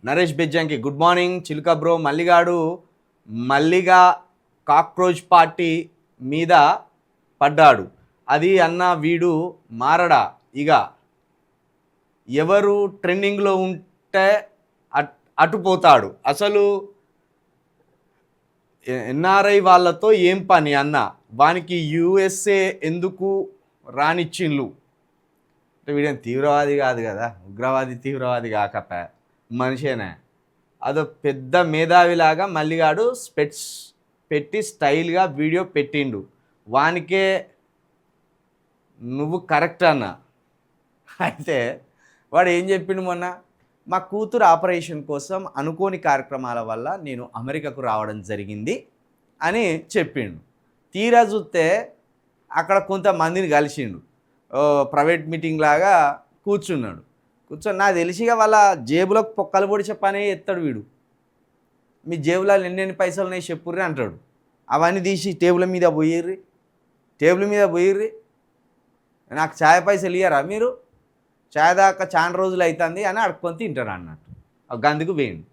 Naresh Bejjanki good morning చిలుక bro. Malligadu మల్లిగా cockroach party మీద పడ్డాడు. అది అన్న వీడు మారడా. ఇక ఎవరు ట్రెండింగ్లో ఉంటే అటుపోతాడు. అసలు ఎన్ఆర్ఐ వాళ్ళతో ఏం పని అన్న, వానికి యుఎస్ఏ ఎందుకు రానిచ్చిండ్లు అంటే వీడేం తీవ్రవాది కాదు కదా, ఉగ్రవాది తీవ్రవాది కాకపా మనిషేనే. అదో పెద్ద మేధావిలాగా మల్లిగాడు స్పెట్స్ పెట్టి స్టైల్గా వీడియో పెట్టిండు. వానికే నువ్వు కరెక్ట్ అన్న. అయితే వాడు ఏం చెప్పిండు మొన్న, మా కూతురు ఆపరేషన్ కోసం అనుకోని కార్యక్రమాల వల్ల నేను అమెరికాకు రావడం జరిగింది అని చెప్పిండు. తీరా చూస్తే అక్కడ కొంతమందిని కలిసిండు, ప్రైవేట్ మీటింగ్ లాగా కూర్చున్నాడు. కూర్చొని నాకు తెలిసిగా వాళ్ళ జేబులకు పొక్కలు పొడిచే పనే ఎత్తాడు వీడు. మీ జేబులో ఎన్నెన్ని పైసలు ఉన్నాయి చెప్పుర్రి అంటాడు. అవన్నీ తీసి టేబుల్ మీద పోయిర్రి. నాకు ఛాయ్ పైసలు ఇయ్యరా మీరు, ఛాయ్ దాకా చాలా రోజులు అవుతుంది అని అడుక్కొని తింటాడు అన్నట్టు. గందుకు వేయండి.